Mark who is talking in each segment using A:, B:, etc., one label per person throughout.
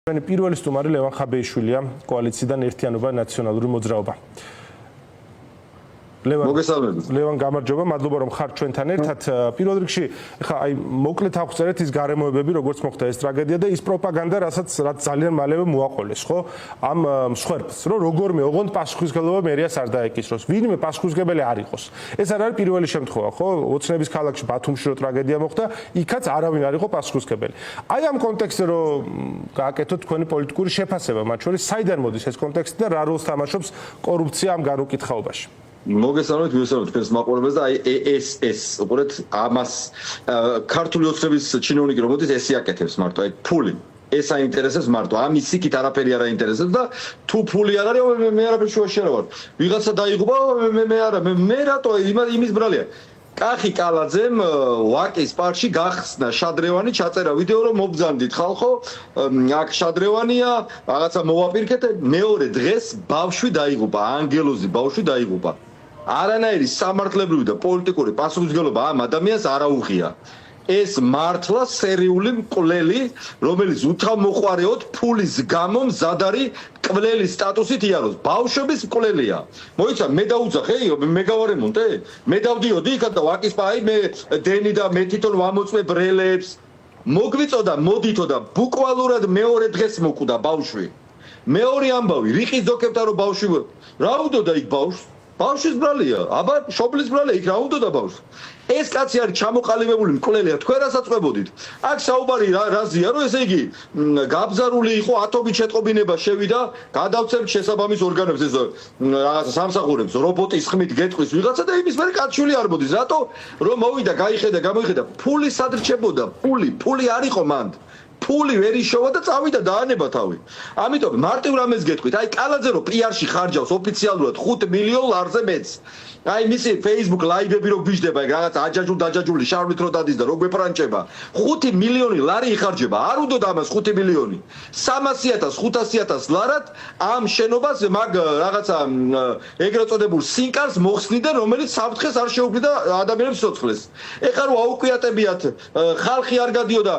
A: პირველი სტუმარი ლევან ხაბეიშვილია, კოალიციიდან ერთიანობა ნაციონალური მოძრაობა. ლევან გამარჯობა, მადლობა რომ ხარ ჩვენთან ერთად. პირველ რიგში, ხა აი მოკლედ აღწერეთ ის გარემოებები, როგორც მოხდა ეს ტრაგედია და ის პროპაგანდა, რაც ძალიან მალევე მოაყოლეს, ხო? ამ მსხვერპლს, რომ როგორმე ოღონდ პასუხისმგებლობა მერიას არ დაეკისროს. ვინმე პასუხისმგებელი არ იყოს. ეს არ არის პირველი შემთხვევა, ხო? ოცნების ქალაქში ბათუმში რო ტრაგედია მოხდა, იქაც არავინ არ იყო პასუხისმგებელი. აი ამ კონტექსტზე რომ გააკეთოთ თქვენი პოლიტიკური შეფასება, მათ შორის საიდან მოდის ეს კონტექსტი და რა როლს თამაშობს კორუფცია ამ გარუკითხაობაში?
B: მოგესალმებით, ვიუსალმებით თქვენს მაყურებელს და აი ეს უყურეთ ამას ქართული ოცნების ჩინოვნიკი რომ მოდის ეს იაკეთებს მარტო აი ფული ეს აინტერესებს მარტო ამის იქით არაფერი არ აინტერესებს და თუ ფული არ არის მე არაფერ შუაში არ ვარ ვიღაცა დაიღუპა მე არა მე რატო იმის ბრალია კახი კალაძემ ვაკის პარკში გახსნა შადრევანი ჩაწერა ვიდეო რომ მობძანდით ხალხო აქ შადრევანია რაღაცა მოვაპირკეთ მეორე დღეს ბავშვი დაიღუპა ანგელოზი ბავშვი დაიღუპა არანაირი სამართლებრივი და პოლიტიკური პასუხისმგებლობა ამ ადამიანს არ აუღია ეს მართლა სერიული მკვლელი რომელიც უთანმოყვარეოდ ფულის გამო მზად არის კვლელის სტატუსით იაროს ბავშვების მკვლელია მოიცა მე დაუძახე მე გავარემონტე მე დავდიოდი იქ და ვაკის პაი მე დენი და მე თვითონ ვამოწმე ბრელებს მოგვიწოდა მოდითო და ბუკვალურად მეორე დღეს მოკვდა ბავშვი მეორე ამბავი რიყის დოკებთან რომ ბავშვი რა უდოდა იქ ბავშვის ბრალია აბა შობლის ბრალია იქ რა უდოდა ბავშვს ეს კაცი არის ჩამოყალიბებული მკვლელია თქვენ რასაც აქ საუბარი რაზეა რომ ესე იგი გაბზარული იყო ატომის შეტყობინება შევიდა გადავცემთ შესაბამის ორგანოებს ეს რაღაცა სამსახურებს რობოტის ხმით გეტყვის ვიღაცა და იმის მერე კაცშვილი არ მოდის რატო რომ მოვიდა გაიხედა გამოიხედა ფული სად რჩებოდა ფული არ იყო მანდ ფული ვერ იშოვა და წავიდა დაანება თავი. ამიტომ მარტივ რამეს გეტყვით, აი კალაძე რო PR-ში ხარჯავს ოფიციალურად 5 მილიონ ლარზე მეც. აი მისი Facebook ლაივები რო გვიждდება, რაღაც დაჯაჯული შარვით რო დადის და რო გვეფრანჭება. 5 მილიონი ლარი იხარჯება. არ უდოდა ამას 5 მილიონი. 300.000, 500.000 ლარად ამ შენობას მაგ რაღაცა ეგრეთ წოდებულ სინკარს მოხსნიდა, რომელიც საფრთხეს არ შეუქმნიდა ადამიანებს სიცოცხლეს. ეხლა რო აუკვიატებიათ, ხალხი არ გადიოდა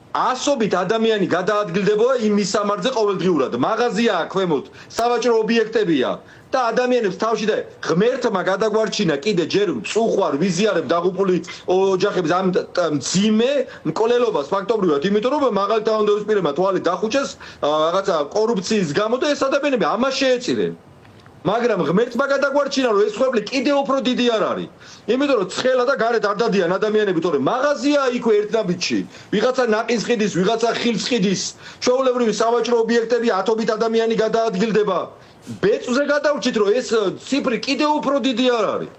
B: ასობით ადამიანი გადაადგილდებოდა იმ მისამართზე ყოველდღიურად. მაღაზია აქვს ქვემოთ, სავაჭრო ობიექტებია და ადამიანებს თავში და ღმერთმა გადაგვარჩინა კიდე ჯერ მწუხვარ ვიზიარებ დაღუპული ოჯახებს ამ მძიმე მკვლელობას ფაქტობრივად, იმიტომ რომ მაღალი თანამდებობის პირებმა თვალი დახუჭეს რაღაცა კორუფციის გამო და ეს ადამიანები ამას შეეწირნენ. მაგრამ ღმერთმა გადაგვარჩინა რომ ეს ხვეპლი კიდე უფრო დიდი არ არის. იმიტომ რომ ცხელა და გარეთ არ დადიან ადამიანები, თორემ მაღაზია იქვე ერთნაბიჯში, ვიღაცა ნაყინსყიდის, ვიღაცა ხილსყიდის, ჩვეულებრივი სავაჭრო ობიექტები, ათობით ადამიანი გადაადგილდება. ბეწვზე გადავრჩით რომ ეს ციფრი კიდე უფრო დიდი არ არის.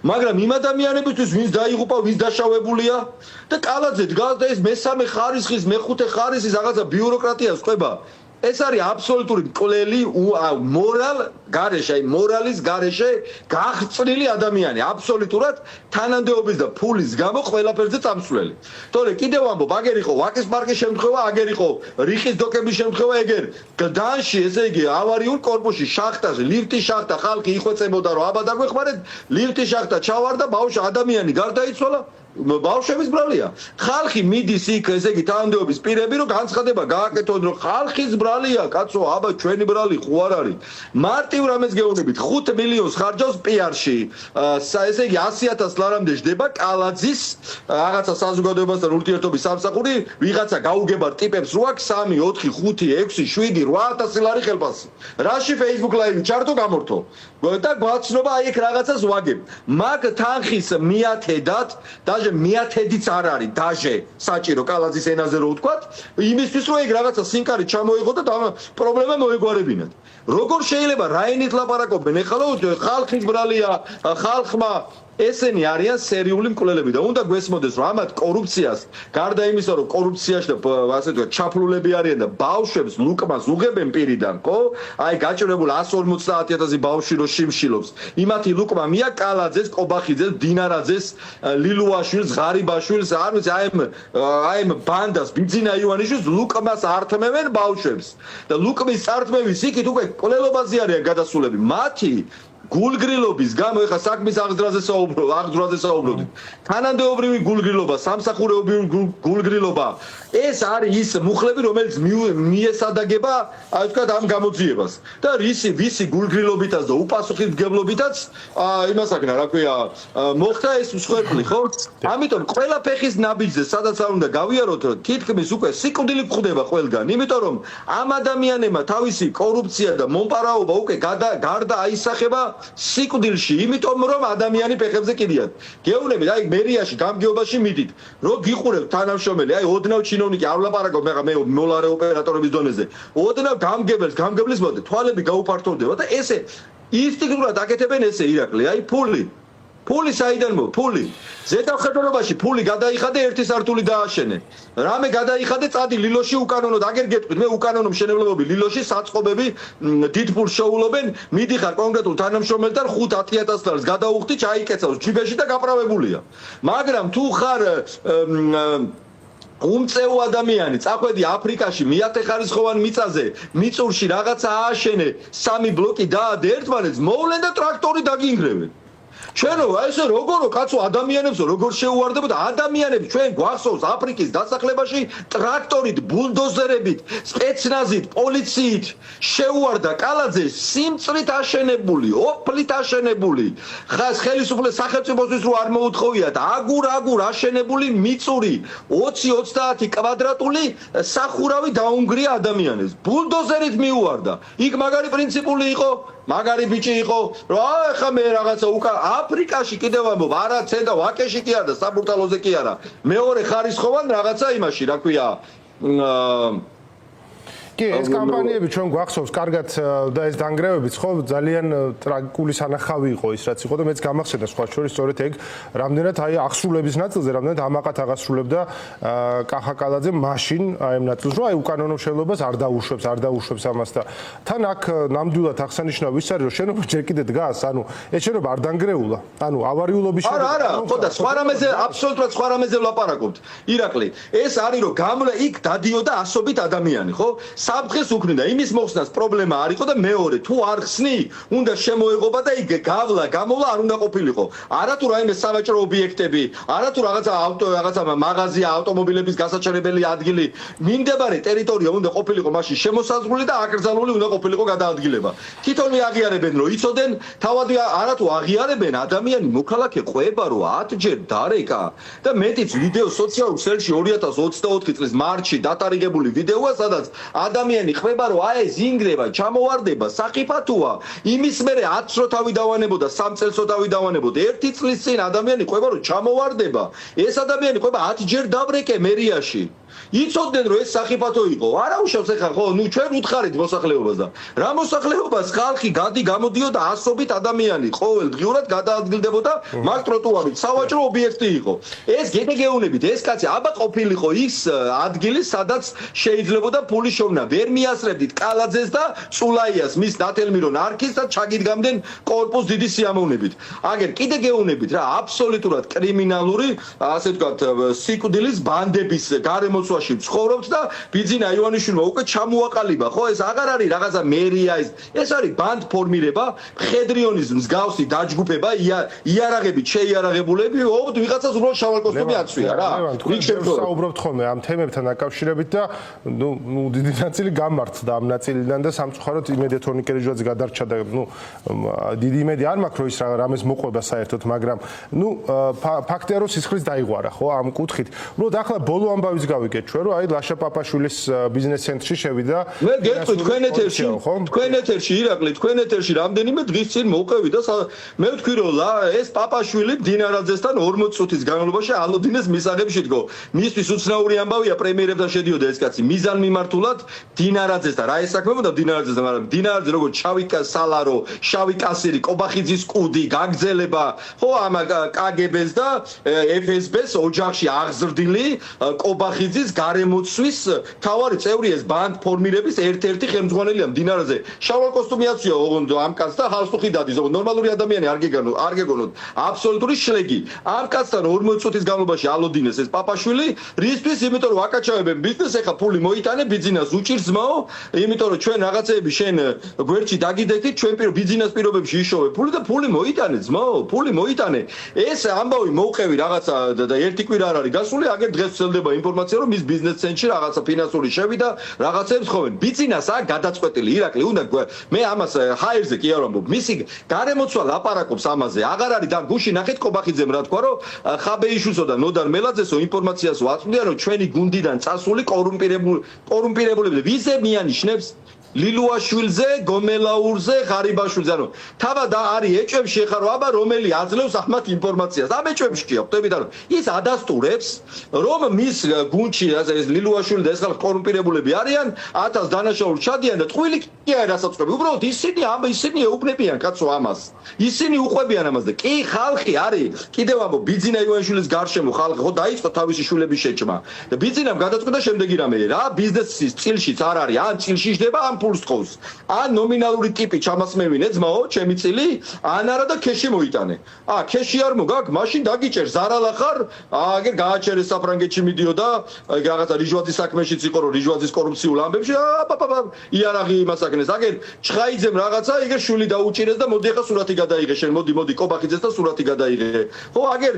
B: მაგრამ იმ ადამიანებისთვის ვინც დაიღუპა, ვინც დაშავებულია და კალაძე დგას და ეს მესამე ხარისხის, მეხუთე ხარისხის რაღაცა ბიუროკრატიას ყვება. ეს არის აბსოლუტური მკვლელი მორალ გარეშე, აი მორალის გარეშე გაღწნილი ადამიანი, აბსოლუტურად თანამდებობის და ფულის გამო ყველაფერზე წამსვლელი. თორე კიდევ ამბობ, აგერ იყო ვაკის პარკის შემთხვევა, აგერ იყო რიყის დოკების შემთხვევა, ეგერ გდანში, ესე იგი ავარიულ კორპუსში, შახტაზე, ლიფტის შახტა, ხალხი იხვეწებოდა რომ აბა დაგვეხმარეთ, ლიფტის შახტა ჩავარდა, ბავშვი ადამიანი გარდაიცვალა. ბავშვების ბრალია. ხალხი მიდის იქ, ესე იგი თანამდებობის პირები რომ განცხადება გააკეთონ რომ ხალხის ბრალია, კაცო, აბა ჩვენი ბრალი ხო არ არის. მარტივ რამეს გეუბნებით, 5 მილიონს ხარჯავს PR-ში. ესე იგი 100.000 ლარამდე ჯდება კალაძის რაღაცა საზოგადოებასთან ურთიერთობის სამსახური, ვიღაცა გაუგებარ ტიპებს რო აქვს 3, 4, 5, 6, 7, 8.000 ლარი ხელფასი. რაში Facebook live ჩართო გამორთო. და გვაცნობა აი ეგ რაღაცას ვაგებ. მაგ თანხის მიათედად დაჟე მიათედიც არ არის დაჟე საჭირო კალაძის ენაზე რო ვთქვათ იმისთვის რომ ეგ რაღაცა სინკარი ჩამოიღო და პრობლემა მოეგვარებინათ როგორ შეიძლება რაინით ლაპარაკობენ ეხლა ხალხის ბრალია ხალხმა ესენი არიან სერიული მკვლელები და უნდა გვესმოდეს რომ ამათ კორუფციას გარდა იმისა რომ კორუფციაში და ასე ვთქვათ ჩაფლულები არიან და ბავშვებს ლუკმას უღებენ პირიდან ხო აი გაჭირებული 150.000 ბავშვი რო შიმშილობს იმათი ლუკმა მია კალაძეს კობახიძეს დინარაძეს ლილუაშვილს ღარიბაშვილს არ ვიცი აი ამ ბანდას ბიძინა ივანიშვილს ლუკმას ართმევენ ბავშვებს და ლუკმის წართმევის იქით უკვე მკვლელობაზე არიან გადასულები მათი გულგრილობის გამო ეხა საქმის აღძრაზე საუბრობთ თანამდებობრივი გულგრილობა სამსახურეობრივი გულგრილობა ეს არის ის მუხლები, რომელიც მიესადაგება, აი ვთქვათ, ამ გამოძიებას. და ვისი გულგრილობითაც და უპასუხისმგებლობითაც იმას აქნა, რა ქვია, მოხდა ეს მსხვერპლი, ხო? ამიტომ ყველა ფეხის ნაბიჯზე, სადაც არ უნდა გავიაროთ, თითქმის უკვე სიკვდილი გვხვდება ყველგან, იმიტომ რომ ამ ადამიანებმა თავისი კორუფცია და მომპარაობა უკვე გარდა აისახება სიკვდილში, იმიტომ რომ ადამიანი ფეხებზე კიდიათ. გეუბნებით, აი მერიაში გამგეობაში მიდით, რო გიყურებთ თანამშრომელი, აი ოდნავ ჩინოვნიკი არ ვლაპარაკობ მე მოლარე ოპერატორების დონეზე. ოდნავ გამგებლის მოდე თვალები გაუფართოვდება და ესე ინსტინქტურად აკეთებენ ესე ირაკლი, აი ფული საიდან ფული ზედამხედველობაში ფული გადაიხადე ერთი სართული დააშენე რამე გადაიხადე წადი ლილოში უკანონოდ აგერ გეტყვით მე უკანონო მშენებლობები ლილოში საწყობები დიდ ფულს შოულობენ მიდიხარ კონკრეტულ თანამშრომელთან 5-10000 დოლარს გადაუხდი ჩაიკეცავს ჯიბეში და გაправებულია მაგრამ თუ ხარ უმწეო ადამიანი წახვედი აფრიკაში მიათეხარისხოვან მიწაზე მიწურში რაღაცა ააშენე 3 ბლოკი დაადე ერთმანეთს მოვლენ და ტრაქტორი დაგინგრევენ ჩვენო ესე როგორო კაცო ადამიანებს როგორ შეუვარდებოდა ადამიანებს ჩვენ გვახსოვს აფრიკის დასახლებაში ტრაქტორით ბულდოზერებით სპეცნაზით პოლიციით შეუვარდა კალაძე სიმწრით აშენებული ოფლით აშენებული ხას ხელისუფლების სახელმწიფოსთვის რო არ მოუთხოვიათ აგურ აშენებული მიწური 20-30 კვადრატული სახურავი დაუნგრია ადამიანებს ბულდოზერით მიუვარდა იქ მაგარი პრინციპული იყო მაგარი ბიჭი იყო რა ახლა მე რაღაცა უკა აფრიკაში კიდევ ამბობ არა ცენტა ვაკეში კი არა და საბურთალოზე კი არა მეორე ხარისხოვან რაღაცა იმაში რა ქვია
A: კი ეს კამპანიები ჩვენ გვახსოვს კარგად და ეს დანგრევებიც ხო ძალიან ტრაგიკული სანახავი იყო ის რაც იყო და მეც გამახსენდა სხვა შორის სწორედ ეგ რამდენად აი აღსრულების ნაწილზე რამდენად ამაყად აღასრულებდა კახაკალაძე მაშინ აი ამ ნაწილს რომ აი უკანონო მშენებლობას არ დაუშვებს ამას და თან აქ ნამდვილად აღსანიშნავი ის არის რომ შენობა ჯერ კიდე დგას ანუ ეს შენობა არ დანგრეულა ანუ ავარიულობის
B: არა ხო და სხვა რამეზე აბსოლუტურად სხვა რამეზე ვლაპარაკობთ ირაკლი ეს არის რომ გამლა იქ დადიოდა ასობით ადამიანი ხო საფრთხეს უქმნიდა იმის მოხსნას პრობლემა არ იყო და მეორე თუ არ ხსნი უნდა შემოეღობა და იქ გამოვლა არ უნდა ყოფილიყო არა თუ რაიმე სავაჭრო ობიექტები არა თუ რაღაცა მაღაზია ავტომობილების გასაჩერებელი ადგილი მიმდებარე ტერიტორია უნდა ყოფილიყო მაშინ შემოსაზღვრული და აკრძალული უნდა ყოფილიყო გადაადგილება თვითონვე აღიარებენ რომ იცოდნენ თავად არა თუ აღიარებენ ადამიანი მოქალაქე ყვება რომ 10 ჯერ დარეკა და მეტიც ვიდეო სოციალურ ქსელში 2024 წლის მარტში დატარიგებული ვიდეოა სადაც ადამიანი ხვება რომ აი ეს ინგრევა ჩამოვარდება საფრთხეა იმის მერე 10 რო თავი დავანებოდა 3 წელს რო თავი დავანებოდა 1 წლის წინ ადამიანი ხვება რომ ჩამოვარდება ეს ადამიანი ხვება 10 ჯერ დავრეკე მერიაში იცოდნენ რომ ეს საფრთხე იყო არა უშავს ეხლა ხო ნუ ჩვენ უთხარით მოსახლეობას და რა მოსახლეობას ხალხი გამოდიოდა ასობით ადამიანი ყოველდღიურად გადაადგილდებოდა მაგ ტროტუარით სავაჭრო ობიექტი იყო ეს გეგეუნებით ეს კაცი აბა ყოფილიყო ის ადგილი სადაც შეიძლებოდა ფული შოვნა ვერ მიასწრებდით კალაძეს და წულაიას მის ნათელმირონ არქის და ჩაგიდგამდნენ კორპუს დიდი სიამოვნებით აგერ კიდე გეუნებით რა აბსოლუტურად კრიმინალური ასე ვთქვათ სიკვდილის ბანდების გარემოცვაში ცხოვრობთ და ბიძინა ივანიშვილმა უკვე ჩამოაყალიბა ხო ეს აღარ არის რაღაცა მერია ეს არის ბანდ ფორმირება მხედრიონის მსგავსი დაჯგუფება იარაღებით შეიარაღებულები ოღონდ ვიღაცას უბრალოდ შავალკოსტუმი აცვია რა იქ
A: შევსაუბრობთ ხოლმე ამ თემებთან დაკავშირებით და ნუ დიდი ნაწილი გამართდა ამ ნაწილიდან და სამწუხაროდ იმედია თორნიკე ჯვაძე გადარჩა და ნუ დიდი იმედი არ მაქვს რომ ის რამეს მოყვება საერთოდ მაგრამ ნუ ფაქტია რომ სისხლის დაიღვარა ხო ამ კუთხით უბრალოდ ახლა ბოლო ამბავის გავიგეთ ჩვენ რომ აი ლაშა პაპაშვილის ბიზნეს ცენტრში შევიდა
B: მე გეტყვი თქვენ ეთერში ირაკლი თქვენ ეთერში რამდენიმე დღის წინ მოვყევი და მე ვთქვი რომ ეს პაპაშვილი დინარაძესთან 40 წუთის განმავლობაში ალოდინეს მისაღებში დგო მისთვის უცნაური ამბავია პრემიერებთან შედიოდა ეს კაცი მიზან მიმართულად დინარაძესთან რა ესაქმებოდა დინარაძესთან მაგრამ დინარაძე როგორც შავი სალარო შავი კასირი კობახიძის კუდი გაგზელება ხო ამ კგბ-ს და FSB-ს ოჯახში აღზრდილი კობახიძის გარემოცვის თავარი წევრი ეს ბანდ ფორმირების ერთ-ერთი ხელმძღვანელია დინარაძე შავალ კოსტუმი აცვია ოღონდ ამ კაცს და ხალხი დადის ოღონდ ნორმალური ადამიანი არ გეგონოთ აბსოლუტური შლეგი ამ კაცთან 40 წუთის განმავლობაში ალოდინეს ეს პაპაშვილი რისთვის იმიტომ რომ აკაჩავებენ ბიზნეს ეხა ფული მოიტანე ბიზნეს უჭირს ძმაო იმიტომ რომ ჩვენ რაღაცეები შენ გვერდში დაგიდეთით ჩვენ ბიზნეს პირობებში იშოვე ფული და ფული მოიტანე ძმაო ფული მოიტანე ეს ამბავი მოვყევი რაღაცა და ერთი კვირა არ არის გასული აგერ დღეს ვცელდება ინფორმაცია რომ მოდის ბიზნეს ცენტრში რაღაცა ფინანსური შევიდა, რაღაცებს ხოვენ. ბიძინას აქ გადაწყვეტილი ირაკლი უნდა მე ამას ჰაერზე კი არ ვამბობ. მისი გარემოცვა ლაპარაკობს ამაზე. აღარ არის და გუში ნახეთ კობახიძემ რა თქვა, რომ ხაბეიშვილსო და ნოდარ მელაძესო ინფორმაციას ვაწვდიან, რომ ჩვენი გუნდიდან წასული კორუმპირებულები ვიზე მიანიშნებს ლილუაშვილზე, გომელაურზე, ღარიბაშვილზე, ანუ თავად არის ეჭვებში ხარო, აბა რომელი აძლევს ამათ ინფორმაციას. ამ ეჭვებშია, ხვდებით, ანუ ის ადასტურებს, რომ მის გუნდში ეს ლილუაშვილი და ეს ხალხი კორუმპირებულები არიან, 1000 დანაშაული ჩადიან და ტყუილი კი არ ასაწყობი. უბრალოდ ისინი ეუბნებიან კაცო ამას. ისინი უყვებიან ამას და კი ხალხი არის, კიდევ ამბობ, ბიძინა ივანიშვილის გარშემო ხალხი ხო დაიწყო თავისი შვილების შეჭმა. და ბიძინამ გადაწყვიტა შემდეგი რამე, რა ბიზნესის წილშიც არ არის, ან წილში ჯდება, ან ფულს თხოვს. ან ნომინალური ტიპი ჩამასმევინე ძმაო, ჩემი წილი, ან არა და ქეში მოიტანე. ქეში არ მოგაკ, მაშინ დაგიჭერ, ზარალა ხარ, აგერ გააჩერე საფრანგეთში მიდიოდა, რაღაცა რიჟვაძის საქმეშიც იყო, რომ რიჟვაძის კორუფციულ ამბებში, იარაღი იმასაკნეს, აგერ ჩხაიძემ რაღაცა, იგერ შვილი დაუჭირეს და მოდი ახლა სურათი გადაიღე, შენ მოდი კობახიძეს და სურათი გადაიღე. ხო, აგერ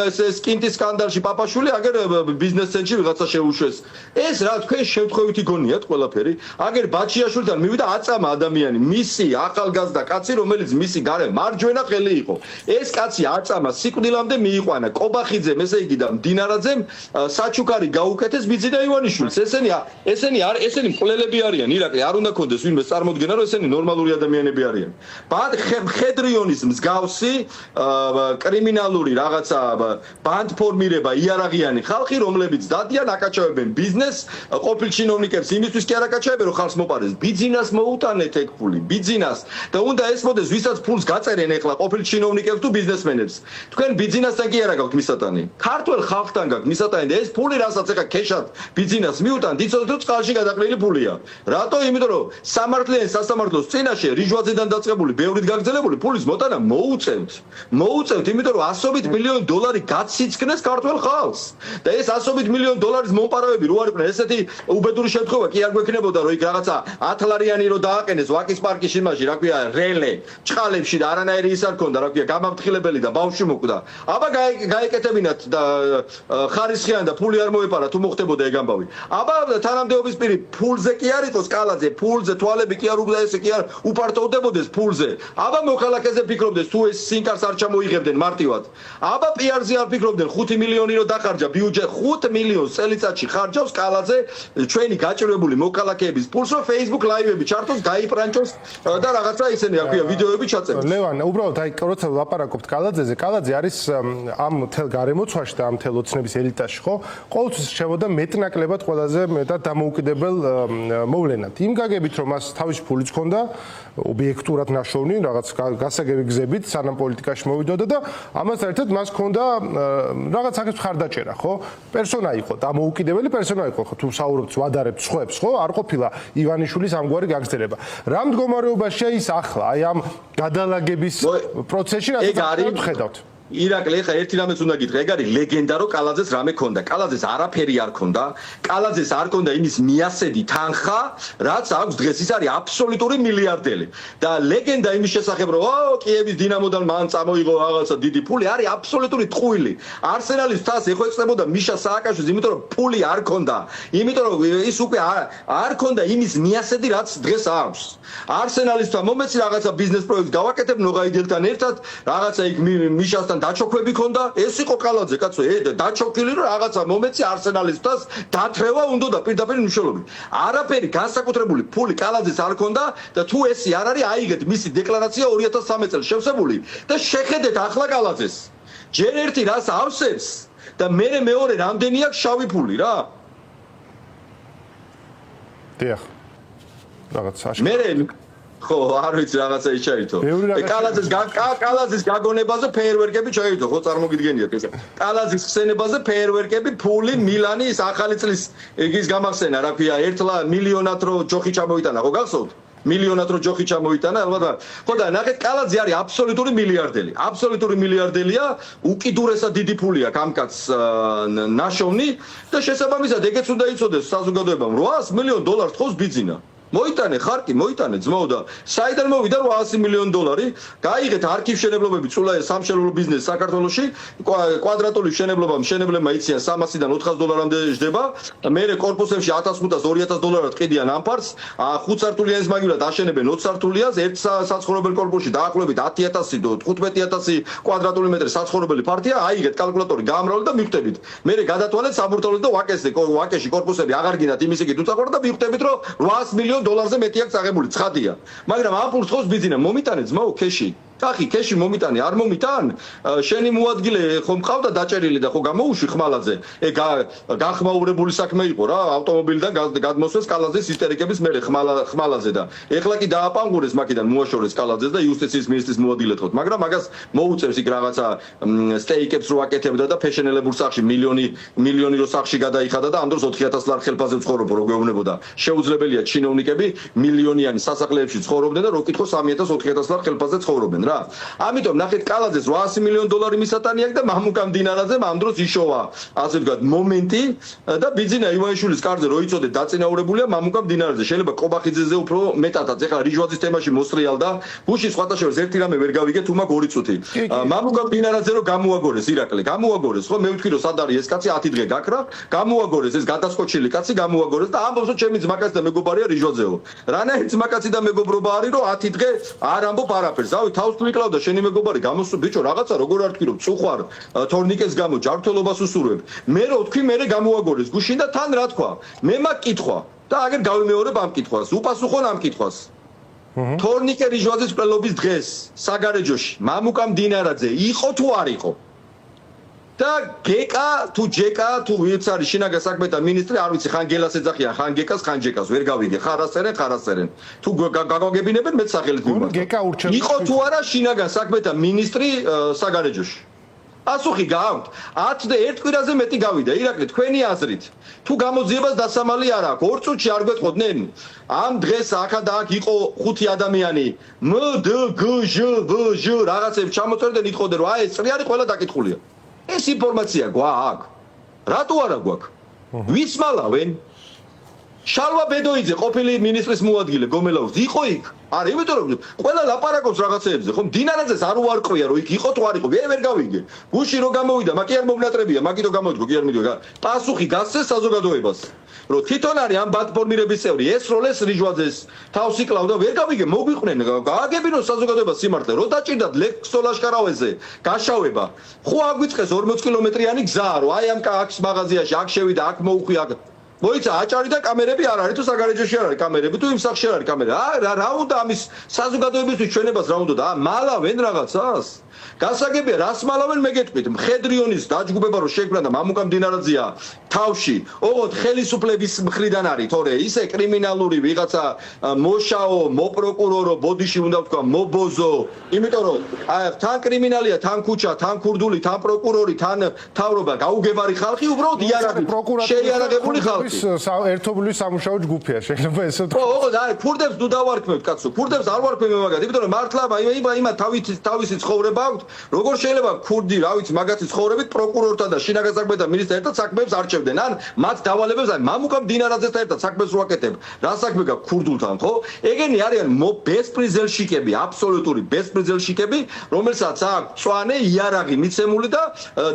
B: ეს კინტის სკანდალში პაპაშვილი, აგერ ბიზნეს ცენტრში ვიღაცა შეუშვეს. ეს რა თქვენ შემთხვევითი გონიათ ყველაფერი? აგერ ბაჩიაშვილთან მივიდა აწამა ადამიანი, მისი ახალგაზრდა კაცი, რომელიც მისი გარე მარჯვენა ხელი იყო. ეს კაცი აწამა სიკვდილამდე მიიყვანა კობახიძემ, ესე იგი და მდინარაძემ საჩუქარი გაუკეთეს ბიძინა ივანიშვილს. ესენი მკვლელები არიან, ირაკლი, არ უნდა კონდეს ვინმე წარმოდგენა, რომ ესენი ნორმალური ადამიანები არიან. მხედრიონის მსგავსი კრიმინალური რაღაცა ბანდფორმირება იარაღიანი ხალხი, რომლებიც დადიან აკაჩავებენ ბიზნესს, ყოფილ ჩინოვნიკებს იმისთვის კი არ აკაჩავებენ, რომ ხალხს მოპარეს. ბიძინას მოუტანეთ ეგ ფული, ბიძინას და უნდა ესმოდეს, ვისაც ფულს გაწერენ ახლა ყოფილ ჩინოვნიკებს თუ ბიზნესმენებს. თქვენ ბიძინასთან კი არა გაქვთ მისატანი. ქართულ ხალხთან გაქვთ მისატანი და ეს ფული, რასაც ახლა ქეშად ბიძინას მიუტანთ, იცოდეთ, რომ წყალში გადაყრილი ფულია. რატო? იმიტომ რომ სამართლიან სასამართლოს წინაშე რიჟვაძედან დაწყებული, ბევრით გაგრძელებული ფულის მოტანა მოუწევთ, იმიტომ რომ 100 მილიონი დოლარი გაციცკნეს ქართულ ხალხს. და ეს 100 მილიონი დოლარის მომპარავები რო არიყვნენ, ესეთი უბედური შემთხვევა კი არ გვექნებოდა, რომ იქ რაღაცა 10 ლარიანი რო დააყენეს ვაკის პარკის იმაში, რა ქვია, რელე, ჩხალებში და არანაირი ის არ ქონდა, რა ქვია, გამამთხილებელი და ბავშვი მოკვდა. აბა გაეკეთებინათ და ხარისხიან და ფული არ მოეპარა, თუ მოხდებოდა ეგ ამბავი. აბა თანამდებობის პირი ფულზე კი არ იყოს კალაძე, ფულზე თვალები კი არ უგდა, ესე კი არ უპარტოვდებოდეს ფულზე. აბა მოქალაქეზე ფიქრობდეს, თუ ეს სინკარს არ ჩამოიღებდნენ მარტივად. აბა პიარზე არ ფიქრობდნენ, 5 მილიონი რო დახარჯა ბიუჯეტ, 5 მილიონს წელიწადში ხარჯავს კალაძე ჩვენი გაჭირვებული მოქალაქეების ფულს, რომ Facebook ლაივები ჩართოს, გაიპრანჭოს და რაღაცა ისინი არ ქვია ვიდეოები ჩაწეროს.
A: ლევან, უბრალოდ აი როცა ლაპარაკობთ კალაძეზე, კალაძე არის ამ მთელ გარემოცვაში და ამ მთელ ოცნების ელიტაში, ხო? ყოველთვის რჩებოდა მეტნაკლებად ყველაზე მეტად დამოუკიდებელ მოვლენად. იმ გაგებით, რომ მას თავისი ფულიც ჰქონდა, ობიექტურად ნაშოვნი, რაღაც გასაგები გზებით, სანამ პოლიტიკაში მოვიდოდა და ამას ერთად მას ჰქონდა რაღაც აქეთ ხარდაჭერა, ხო? პერსონა იყო, დამოუკიდებელი პერსონა იყო, ხო? თუ საუბრობთ ვადარებთ სხვებს, ხო? არ ყოფილა ივანიშვილის ამგვარი გაგრძელება. რა მდგომარეობაშია ის ახლა, აი ამ გადალაგების პროცესში, რასაც ხედავთ?
B: ირაკლი, ეხა ერთი რამეც უნდა გითხრა, ეგ არის ლეგენდა, რომ კალაძეს რამე ქონდა. კალაძეს არაფერი არ ქონდა. კალაძეს არ ქონდა იმის მიასედი თანხა, რაც აქვს დღეს. ის არის აბსოლუტური მილიარდელი. და ლეგენდა იმის შესახებ, რომ კიევის დინამოდან მან წამოიღო რაღაცა დიდი ფული, არის აბსოლუტური ტყუილი. არსენალის თავს ეხვეწნებოდა მიშა სააკაშვილს, იმიტომ რომ ფული არ ქონდა. იმიტომ რომ ის უკვე არ ქონდა იმის მიასედი, რაც დღეს აქვს. არსენალის თან მომეცი რაღაცა ბიზნეს პროექტს გავაკეთებ ნოღაიდელთან ერთად, რაღაცა იქ მიშასთან დაჩოქვები ქონდა, ეს იყო კალაძე, კაცო, დაჩოქილი რომ რაღაცა მომეცი არსენალისტას დათრევა უნდა და პირდაპირ მნიშვნელობით. არაფერი განსაკუთრებული ფული კალაძეს არ ქონდა და თუ ესი არ არის, აიღეთ მისი დეკლარაცია 2013 წელს შევსებული და შეხედეთ ახლა კალაძეს. ჯერ ერთი რას ავსებს და მეორე რამდენი აქვს შავი ფული რა.
A: დიახ. რაღაცა
B: ხო, არ ვიცი რაღაცა იჩაითო. კალაძის გაგონებაზე ფეიერვერკები ჩაითო, ხო წარმოგიდგენიათ ეს. კალაძის ხსენებაზე ფეიერვერკები, ფული, მილანი, ის ახალი წლის ის გამახსენა, რა ქვია, 1 მილიონად რო ჯოხი ჩამოიტანა, ხო გახსოვთ? მილიონად რო ჯოხი ჩამოიტანა, ალბათ. ხო და ნახეთ, კალაძე არის აბსოლუტური მილიარდელი. აბსოლუტური მილიარდელია, უკიდურესად დიდი ფული აქვს ამ კაცს ნაშოვნი და შესაბამისად ეგეც უნდა იცოდეს საზოგადოებამ, $800 მილიონ თხოვს ბიძინა. მოიტანე ხარკი, მოიტანე ძმაო და საიდან მოვიდა 800 მილიონი დოლარი, გაიღეთ არქივშენებლობები, წულა სამშენებლო ბიზნესი საქართველოში, კვადრატული შენებლობა მშენებლებმა იციან 300-დან 400 დოლარამდე ჯდება, მერე კორპუსებში 1500-2000 დოლარად ყიდიან ამ ფარს, 5 სართულიანის მაგივრად აშენებენ 20 სართულიას, ერთ საცხოვრებელ კორპუსში დაახლოებით 10000 15000 კვადრატული მეტრი საცხოვრებელი პარტია, აიღეთ კალკულატორი, გაამრავლეთ და მიხვდებით. მერე გადათვალეთ საბურთალოდ და ვაკეში კორპუსები აღარ გინათ იმის იგი თუცაყორა და მიხვდებით რომ 800 მილიონი დოლარზე მეტი აქვს აღებული, ცხადია. მაგრამ ამ ფულს ხოს ბიზინა მომიტანე ძმაო ქეში. კახი, ქეში მომიტანე, არ მომიტან? შენი მოადგილე ხო მყავდა დაჭერილი და ხო გამოუშვი ხმალაძე. გახმაურებული საქმე იყო რა, ავტომობილიდან გადმოსვეს კალაძის ისტერიკების მერე ხმალაძე და ეხლა კი დააპანგურეს მაქედან მოაშორეს კალაძეს და იუსტიციის მინისტრის მოადგილედ ხოთ. მაგრამ მაგას მოუწევს იქ რაღაცა სტეიკებს რო აკეთებდა და ფეშენელებურ სახში მილიონი რო სახში გადაიხადა და ამ დროს 4000 ლარ ხელფასზე ცხოვრობ რო გვეუბნებოდა. შეუძლებელია ჩინოვნიკები მილიონიანი სასახლეებში ცხოვრობდნენ და რო კითხო 3000-4000 ლარ ხელფასზე ცხოვრობენ. ამიტომ ნახეთ კალაძეს 800 მილიონი დოლარი მისატანი აქვს და მამუკა მდინარაძემ ამ დროს იშოვა ასე ვთქვათ მომენტი და ბიძინა ივანიშვილის კარზე რო იწოდეთ დაწინაურებულია მამუკა მდინარაძე შეიძლება კობახიძეზე უფრო მეტადაც ეხლა რიჟვაძის თემაში მოსრიალდა გუში სხვათა შორის ერთი რამე ვერ გავიგეთ თუ მაგ 2 წუთი მამუკა მდინარაძე რო გამოაგორეს ირაკლი გამოაგორეს ხო მე ვთქვი რომ სად არის ეს კაცი 10 დღე გაქრა გამოაგორეს ეს გადასკოჩილი კაცი გამოაგორეს და ამბობს რომ ჩემი ძმაკაცი და მეგობარია რიჟვაძეო რანაირ ძმაკაცი და მეგობრობა არის რომ 10 დღე არ ამბობ არაფერს ზავი თავს ვიკლავდა შენი მეგობარი გამოსულ ბიჭო რაღაცა როგორ არ თქვი რომ წუხვარ თორნიკეს გამო ჯანმრთელობას უსურვებ მე რო თქვი მე გამოვაგორეს გუშინ და თან რა თქვა მე მაგ კითხვა და აგერ გავიმეორებ ამ კითხვას უპასუხონ ამ კითხვას თორნიკე რიჟვაძის ყველობის დღეს საგარეჯოში მამუკა მდინარაძე იყო თუ არ იყო და გეკა თუ ჯეკა თუ ვიც არის შინაგან საქმეთა მინისტრი არ ვიცი ხან გელას ეძახიან ხან გეკას ხან ჯეკას ვერ გავიგე ხარ ასერენ თუ გაგაგებინებენ მეც სახელით მივმართ იყო თუ არა შინაგან საქმეთა მინისტრი საგარეჯოში პასუხი გააქვთ 10 და 1 კვირაზე მეტი გავიდა ირაკლი თქვენი აზრით თუ გამოძიებას დასამალი არ აქვს 2 წუთში არ გვეთყოდნენ ამ დღეს აქა და აქ იყო 5 ადამიანი მ დ გ ჟ ვ ჟ რაღაცებს ჩამოწერდნენ იტყოდნენ რომ აი ეს წრი არის ყველა დაკითხულია ეს ინფორმაცია გვაქვს. რატო არა გვაქვს? ვის მალავენ? შალვა ბედოიძე ყოფილი მინისტრის მოადგილე გომელაუს იყო იქ? არა, იმიტომ რომ ყველა ლაპარაკობს რაღაცეებზე, ხო? დინარაძეს არ უარყვია რომ იქ იყო თუ არ იყო, ვერ გავიგე. გუში რო გამოვიდა, მაგ კი არ მომნატრებია, მაგითო გამოდგო, კი არ მიდიო. პასუხი გასცეს საზოგადოებას. რომ თვითონ არის ამ ბატფორმირების წევრი, ეს როლეს რიჟვაძეს თავს იკლავდა, ვერ გავიგე, მოგვიყვნენ, გააგებინოს საზოგადოებას სიმართლე, რო დაჭირდათ ლექსო ლაშკარავეზე, გაშავება. ხო აგვიწყეს 40 კილომეტრიანი გზა, რომ აი ამ აქ მაღაზიაში, აქ შევიდა, აქ მოუხვი, აქ მოიცა აჭარი და კამერები არ არის თუ საგარეჯოში არ არის კამერები თუ იმ სახში არ არის კამერა რა უნდა ამის საზოგადოებისთვის ჩვენებას რა უნდა და მალავენ რაღაცას გასაგებია რას მალავენ მეგეთქვით მხედრიონის დაჯგუფება რომ შექმნა და მამუკა მდინარაძეა თავში ოღონდ ხელისუფლების მხრიდან არის თორე ისე კრიმინალური ვიღაცა მოშაო მოპროკურორო ბოდიში უნდა ვთქვა მობოზო იმიტომ რომ აი თან კრიმინალია თან ქუჩა თან ქურდული თან პროკურორი თან თავრობა გაუგებარი ხალხი უბრალოდ იარაღით შეიარაღებული ხალხი
A: ერთობლივი სამუშაო ჯგუფია შეიძლება ესე ვთქვა.
B: ხო, აი ფურდებს ნუ დავარქმევთ კაცო. ფურდებს არ ვარქმევ მაგათ, იმიტომ რომ მართლა იმა თავისი ცხოვრება აქვს. როგორ შეიძლება ქურდი, რა ვიცი, მაგათი ცხოვრებით პროკურორთან და შინაგან საქმეთა მინისტრთან ერთად საქმეებს არჩევდნენ. ან მათ დავალებებს აი მამუკა მდინარაძესთან ერთად საქმეს რო აკეთებ. რა საქმე გაქვს ქურდულთან, ხო? ეგენი არიან ბესპრიზელშიკები, აბსოლუტური ბესპრიზელშიკები, რომელსაც აქვს წვანე იარაღი მიცემული და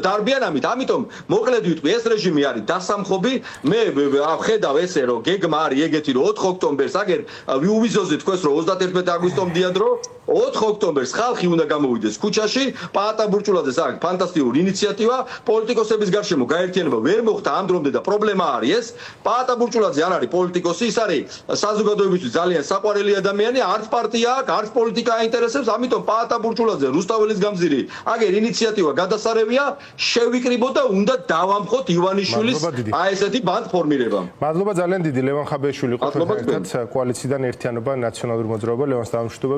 B: დარბიან ამით. ამიტომ მოკლედ ვიტყვი, ეს რეჟიმი არის დასამხობი. მე ხედავ ესე რომ გეგმა არის ეგეთი რომ 4 ოქტომბერს აგერ ვიუვიზოზე თქვენს რომ 31 აგვისტომდია დრო 4 ოქტომბერს ხალხი უნდა გამოვიდეს ქუჩაში პაატა ბურჭულაძეს აქვს ფანტასტიკური ინიციატივა პოლიტიკოსების გარშემო გაერთიანება ვერ მოხდა ამ დრომდე და პრობლემა არის ეს პაატა ბურჭულაძე არ არის პოლიტიკოსი ის არის საზოგადოებისთვის ძალიან საყვარელი ადამიანი არც პარტია აქვს არც პოლიტიკა აინტერესებს ამიტომ პაატა ბურჭულაძე რუსთაველის გამზირი აგერ ინიციატივა გადასარევია შევიკრიბოთ და უნდა დავამხოთ ივანიშვილის აი ესეთი ბატფორმირება.
A: მადლობა ძალიან დიდი ლევან ხაბეშვილი იყო ერთად კოალიციიდან ერთიანობა ნაციონალური მოძრაობა ლევანს დაამშვიდობ